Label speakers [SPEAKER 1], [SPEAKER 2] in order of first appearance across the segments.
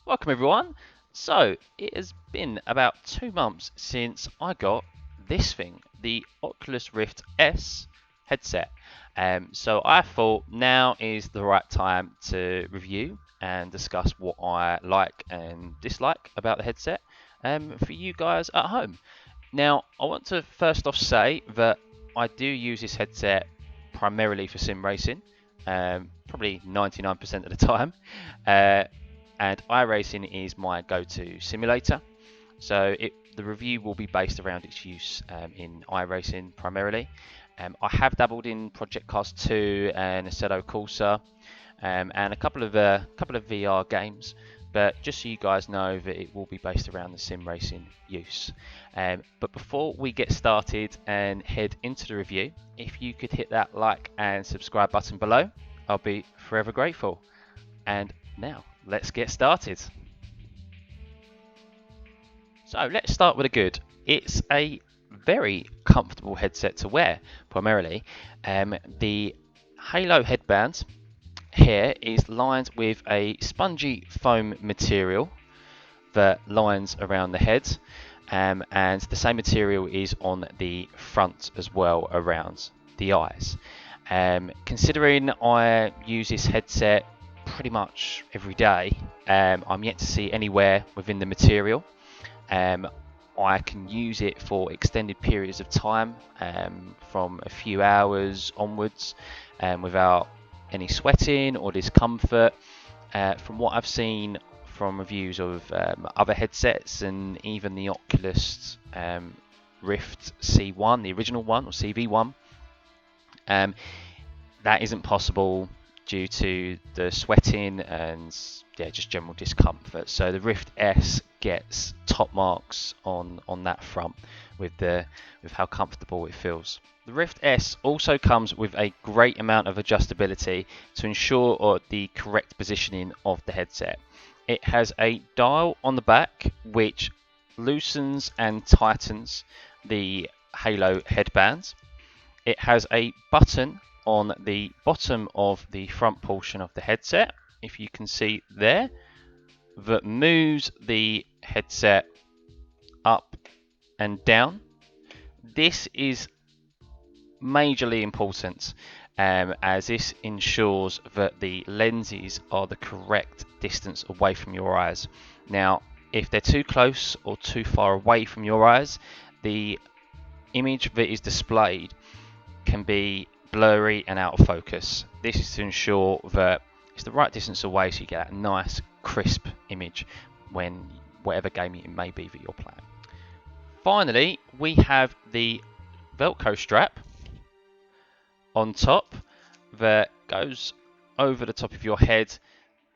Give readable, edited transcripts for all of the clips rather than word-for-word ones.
[SPEAKER 1] Welcome everyone. So it has been about 2 months since I got this thing, the Oculus Rift S headset. So I thought now is the right time to review and discuss what I like and dislike about the headset for you guys at home. Now I want to first off say that I do use this headset primarily for sim racing, probably 99% of the time. Uh, and iRacing is my go-to simulator. So the review will be based around its use in iRacing primarily. I have dabbled in Project Cars 2 and Assetto Corsa and a couple of VR games, but just so you guys know that it will be based around the sim racing use. But before we get started and head into the review, if you could hit that like and subscribe button below, I'll be forever grateful. And now, let's get started. So let's start with the good. It's a very comfortable headset to wear, primarily. The Halo headband here is lined with a spongy foam material that lines around the head, and the same material is on the front as well around the eyes. Considering I use this headset pretty much every day, I'm yet to see anywhere within the material. I can use it for extended periods of time, from a few hours onwards, without any sweating or discomfort. From what I've seen from reviews of other headsets and even the Oculus Rift C1, the original one, or CV1, um, that isn't possible due to the sweating and just general discomfort. So the Rift S gets top marks on that front with how comfortable it feels. The Rift S also comes with a great amount of adjustability to ensure the correct positioning of the headset. It has a dial on the back which loosens and tightens the Halo headbands. It has a button on the bottom of the front portion of the headset, if you can see there, that moves the headset up and down. This is majorly important, as this ensures that the lenses are the correct distance away from your eyes. Now, if they're too close or too far away from your eyes, the image that is displayed can be blurry and out of focus. This is to ensure that it's the right distance away so you get a nice crisp image when whatever game it may be that you're playing. Finally, we have the Velcro strap on top that goes over the top of your head.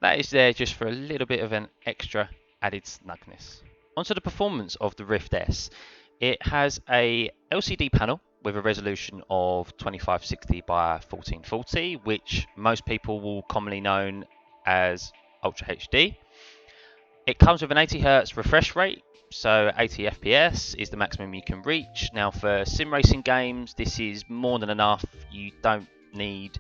[SPEAKER 1] That is there just for a little bit of an extra added snugness. Onto the performance of the Rift S. It has a LCD panel with a resolution of 2560 by 1440, which most people will commonly know as Ultra HD. It comes with an 80 Hz refresh rate, so 80 FPS is the maximum you can reach. Now, for sim racing games, this is more than enough. You don't need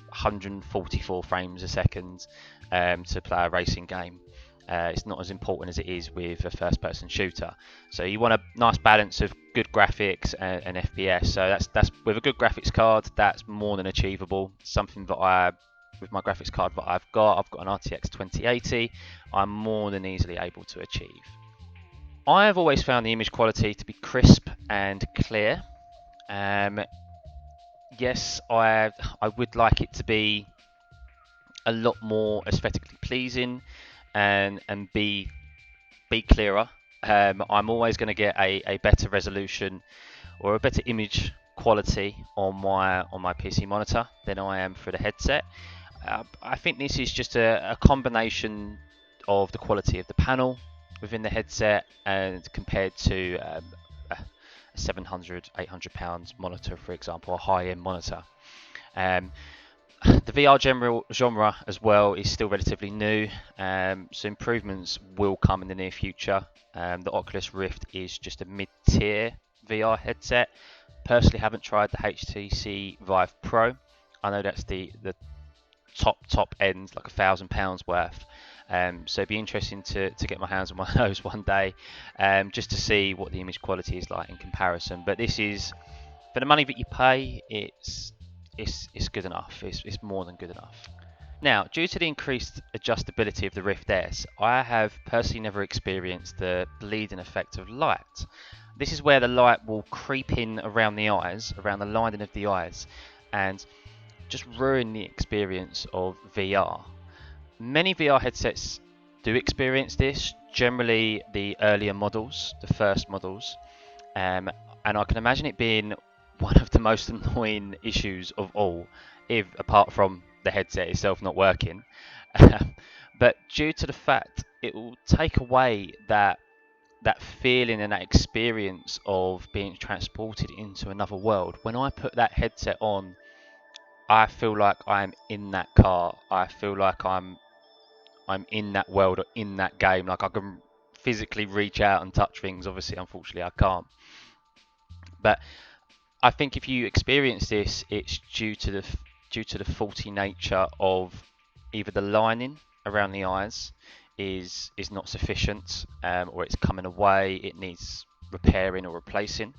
[SPEAKER 1] 144 frames a second to play a racing game. It's not as important as it is with a first-person shooter. So you want a nice balance of good graphics and FPS. So that's with a good graphics card, that's more than achievable. Something that with my graphics card that I've got an RTX 2080. I'm more than easily able to achieve. I have always found the image quality to be crisp and clear. Yes, I would like it to be a lot more aesthetically pleasing and be clearer. I'm always going to get a better resolution or a better image quality on my PC monitor than I am for the headset. I think this is just a combination of the quality of the panel within the headset and compared to a 700, 800 pounds monitor, for example, a high-end monitor. The VR genre as well is still relatively new, so improvements will come in the near future. The Oculus Rift is just a mid-tier VR headset. Personally, haven't tried the HTC Vive Pro. I know that's the top end, like £1,000 worth. So it'd be interesting to get my hands on one of those one day, just to see what the image quality is like in comparison. But this is, for the money that you pay, it's good enough. It's more than good enough. Now, due to the increased adjustability of the Rift S, I have personally never experienced the bleeding effect of light. This is where the light will creep in around the eyes, around the lining of the eyes, and just ruin the experience of VR. Many VR headsets do experience this, generally the earlier models, the first models, and I can imagine it being one of the most annoying issues of all, if apart from the headset itself not working. But due to the fact it will take away that feeling and that experience of being transported into another world. When I put that headset on, I feel like I'm in that car. I feel like I'm in that world or in that game. Like I can physically reach out and touch things. Obviously, unfortunately, I can't. But I think if you experience this, it's due to the faulty nature of either the lining around the eyes is not sufficient, or it's coming away. It needs repairing or replacing,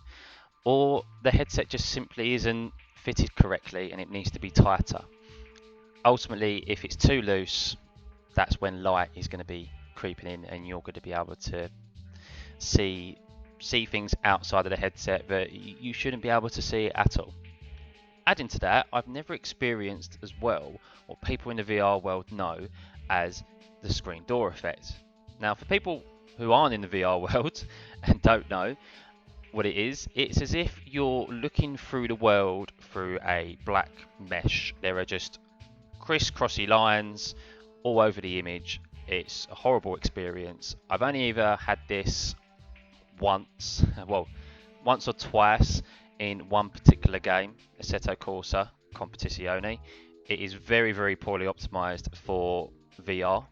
[SPEAKER 1] or the headset just simply isn't fitted correctly and it needs to be tighter. Ultimately, if it's too loose, that's when light is going to be creeping in, and you're going to be able to see see things outside of the headset that you shouldn't be able to see at all. Adding to that, I've never experienced as well what people in the VR world know as the screen door effect. Now, for people who aren't in the VR world and don't know what it is, it's as if you're looking through the world through a black mesh. There are just crisscrossy lines all over the image. It's a horrible experience. I've only ever had this once, well, once or twice in one particular game, Assetto Corsa Competizione. It is very, very poorly optimized for VR.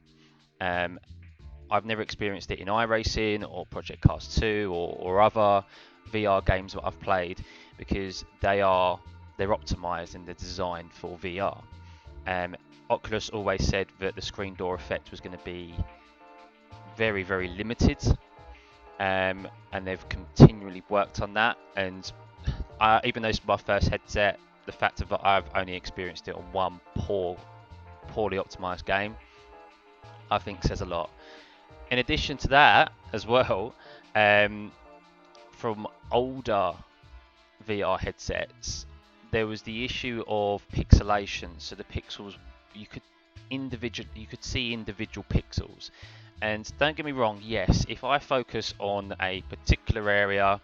[SPEAKER 1] Um, I've never experienced it in iRacing or Project Cars 2 or other VR games that I've played, because they're optimized and they're designed for VR. Oculus always said that the screen door effect was going to be very, very limited, and they've continually worked on that. And even though it's my first headset, the fact that I've only experienced it on one poorly optimized game, I think says a lot. In addition to that, as well, from older VR headsets, there was the issue of pixelation. So the pixels, you could you could see individual pixels. And don't get me wrong, yes, if I focus on a particular area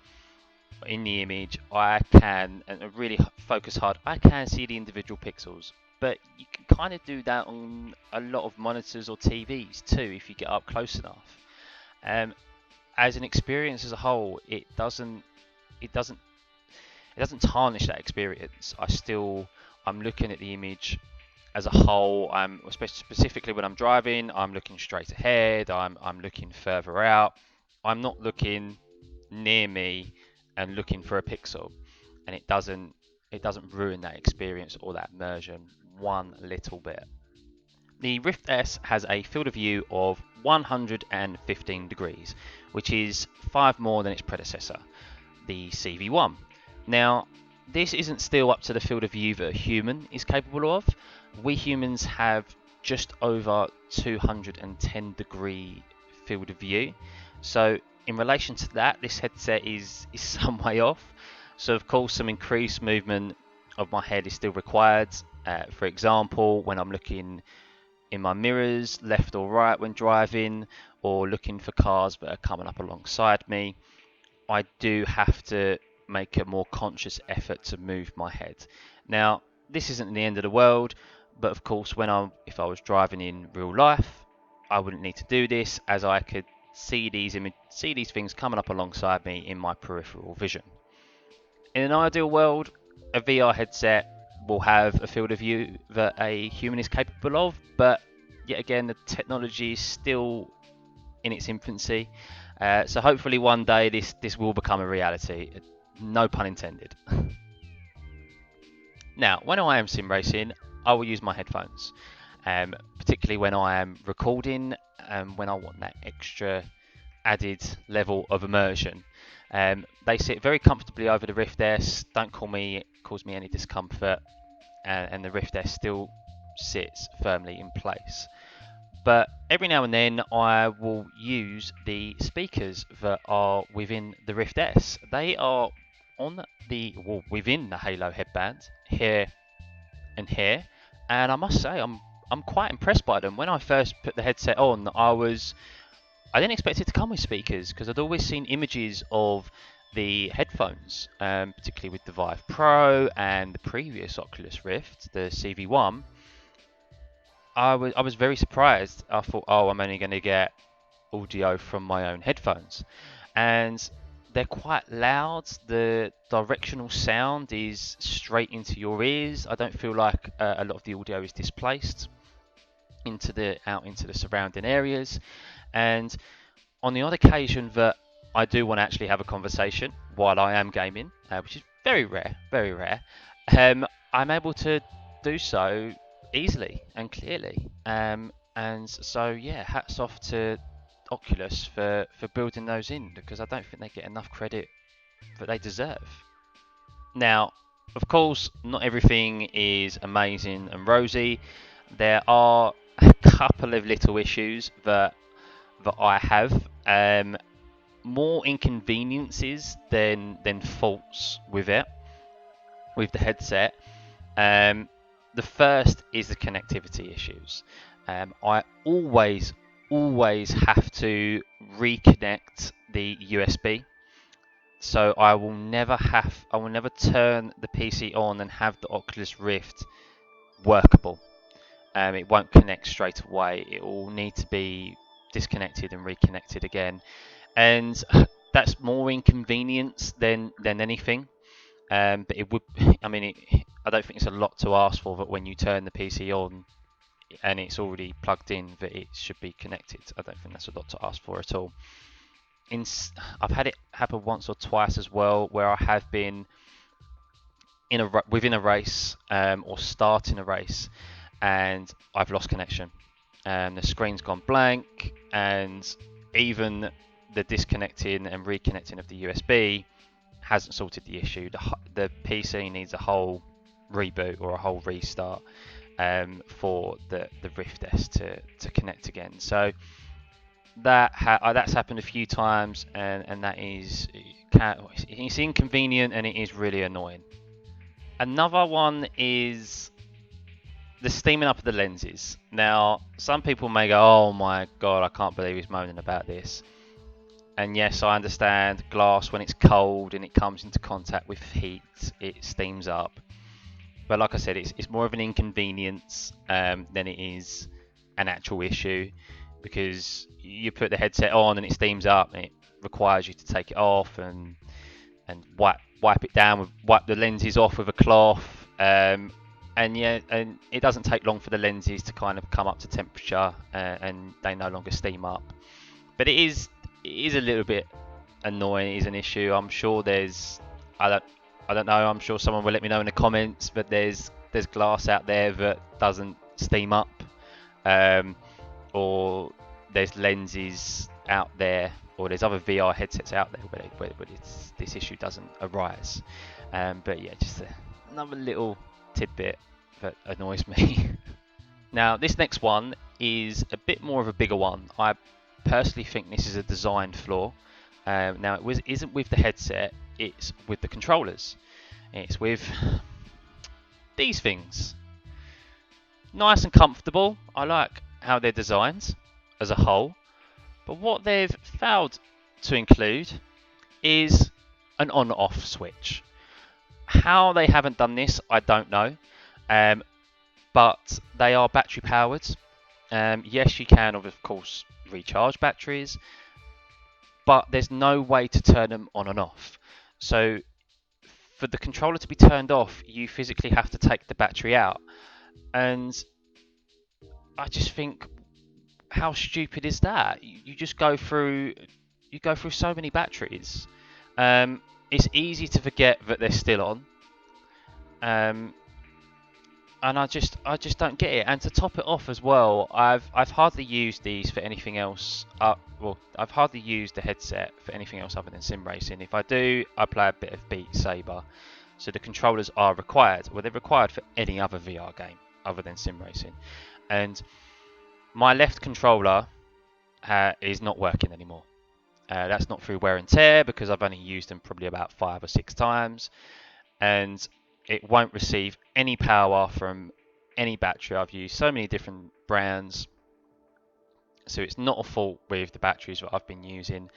[SPEAKER 1] in the image, I can, and really focus hard, I can see the individual pixels. But you can kind of do that on a lot of monitors or TVs too, if you get up close enough. Um, as an experience as a whole, it doesn't, it doesn't tarnish that experience. I'm looking at the image as a whole. I'm specifically when I'm driving, I'm looking straight ahead. I'm looking further out. I'm not looking near me and looking for a pixel, and it doesn't ruin that experience or that immersion one little bit. The Rift S has a field of view of 115 degrees, which is 5 more than its predecessor, the CV1. Now, this isn't still up to the field of view that a human is capable of. We humans have just over 210 degree field of view. So in relation to that, this headset is some way off. So of course, some increased movement of my head is still required. For example, when I'm looking in my mirrors, left or right when driving, or looking for cars that are coming up alongside me, I do have to make a more conscious effort to move my head. Now, this isn't the end of the world, but of course, if I was driving in real life, I wouldn't need to do this, as I could see these things coming up alongside me in my peripheral vision. In an ideal world, a VR headset will have a field of view that a human is capable of, but yet again, the technology is still in its infancy. So hopefully one day this will become a reality. No pun intended. Now, when I am sim racing, I will use my headphones. particularly when I am recording, when I want that extra added level of immersion. They sit very comfortably over the Rift S, don't cause me any discomfort, and the Rift S still sits firmly in place. But every now and then I will use the speakers that are within the Rift S. They are within the Halo headband here and here, and I must say I'm quite impressed by them. When I first put the headset on, I didn't expect it to come with speakers because I'd always seen images of the headphones, particularly with the Vive Pro and the previous Oculus Rift, the CV1. I was very surprised. I thought, oh, I'm only going to get audio from my own headphones, and they're quite loud. The directional sound is straight into your ears. I don't feel like a lot of the audio is displaced out into the surrounding areas. And on the odd occasion that I do want to actually have a conversation while I am gaming, which is very rare, I'm able to do so easily and clearly. And so, yeah, hats off to Oculus for building those in, because I don't think they get enough credit that they deserve. Now, of course, not everything is amazing and rosy. There are a couple of little issues that I have. More inconveniences than faults with the headset. The first is the connectivity issues. I always have to reconnect the USB, so I will never turn the PC on and have the Oculus Rift workable. It won't connect straight away. It will need to be disconnected and reconnected again, and that's more inconvenience than anything. But it would, I don't think it's a lot to ask for that when you turn the PC on and it's already plugged in that it should be connected. I don't think that's a lot to ask for at all. I've had it happen once or twice as well, where I have been within a race or starting a race, and I've lost connection. The screen's gone blank, and even the disconnecting and reconnecting of the USB hasn't sorted the issue. The PC needs a whole reboot or a whole restart for the Rift S to connect again. So that's happened a few times, and that it's inconvenient and it is really annoying. Another one is the steaming up of the lenses. Now, some people may go, "Oh my god, I can't believe he's moaning about this." And yes, I understand glass, when it's cold and it comes into contact with heat, it steams up. But like I said, it's more of an inconvenience than it is an actual issue, because you put the headset on and it steams up, and it requires you to take it off and wipe it down, wipe the lenses off with a cloth. And it doesn't take long for the lenses to kind of come up to temperature, and they no longer steam up. But it is a little bit annoying. It is an issue. I'm sure I don't know. I'm sure someone will let me know in the comments. But there's glass out there that doesn't steam up, or there's lenses out there, or there's other VR headsets out there where this issue doesn't arise. But yeah, just another little tidbit that annoys me. Now, this next one is a bit more of a bigger one. I personally think this is a design flaw. Now, isn't with the headset, it's with the controllers. It's with these things. Nice and comfortable. I like how they're designed as a whole. But what they've failed to include is an on-off switch. How they haven't done this, I don't know. But they are battery powered. Yes, you can, of course, recharge batteries, but there's no way to turn them on and off. So for the controller to be turned off, you physically have to take the battery out. And I just think, how stupid is that? You just go through so many batteries. It's easy to forget that they're still on. and I just don't get it. And to top it off as well, I've hardly used these for anything else. Well, I've hardly used the headset for anything else other than sim racing. If I do, I play a bit of Beat Saber. So the controllers are required. Well, they're required for any other VR game other than sim racing. And my left controller is not working anymore. That's not through wear and tear because I've only used them probably about 5 or 6 times, and it won't receive any power from any battery. I've used so many different brands, so it's not a fault with the batteries that I've been using.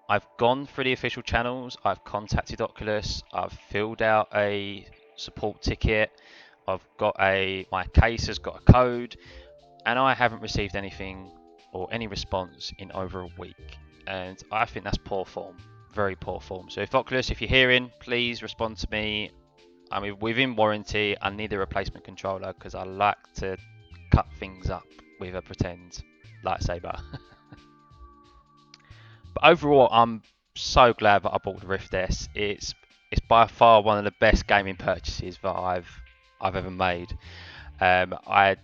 [SPEAKER 1] I've gone through the official channels, I've contacted Oculus, I've filled out a support ticket, my case has got a code, and I haven't received anything or any response in over a week. And I think that's poor form, very poor form. So if Oculus, if you're hearing, please respond to me. I mean, within warranty, I need a replacement controller because I like to cut things up with a pretend lightsaber. But overall, I'm so glad that I bought the Rift S. It's by far one of the best gaming purchases that I've ever made. I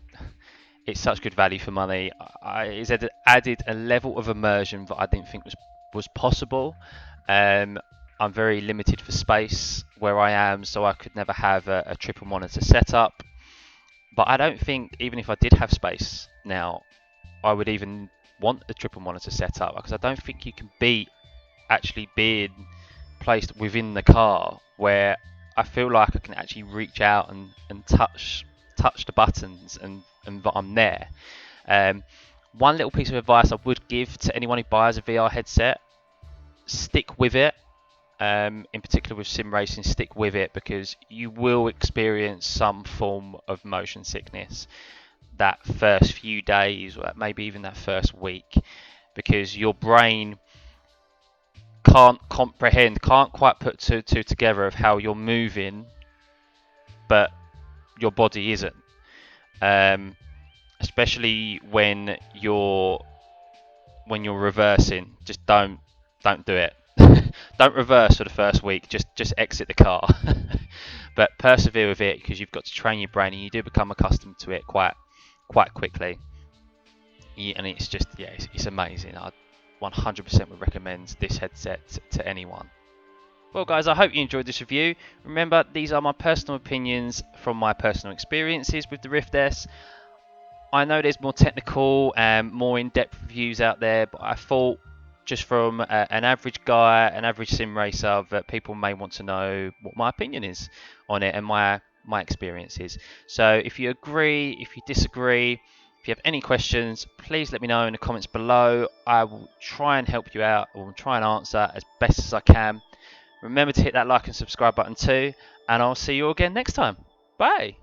[SPEAKER 1] It's such good value for money. It's added a level of immersion that I didn't think was possible. Um, I'm very limited for space where I am, so I could never have a triple monitor setup. But I don't think even if I did have space now, I would even want a triple monitor setup because I don't think you can beat actually being placed within the car where I feel like I can actually reach out and touch the buttons and that I'm there. Um, One little piece of advice I would give to anyone who buys a VR headset: stick with it. In particular with sim racing, stick with it because you will experience some form of motion sickness that first few days, or maybe even that first week, because your brain can't quite put two together of how you're moving, but your body isn't. Um, Especially when you're reversing, just don't do it. Don't reverse for the first week. Just exit the car. But persevere with it because you've got to train your brain, and you do become accustomed to it quite quickly. Yeah, and it's just it's amazing. I 100% would recommend this headset to anyone. Well, guys, I hope you enjoyed this review. Remember, these are my personal opinions from my personal experiences with the Rift S. I know there's more technical and more in-depth reviews out there, but I thought just from an average guy, an average sim racer, that people may want to know what my opinion is on it and my experiences. So if you agree, if you disagree, if you have any questions, please let me know in the comments below. I will try and help you out, or try and answer as best as I can. Remember to hit that like and subscribe button too, and I'll see you again next time. Bye!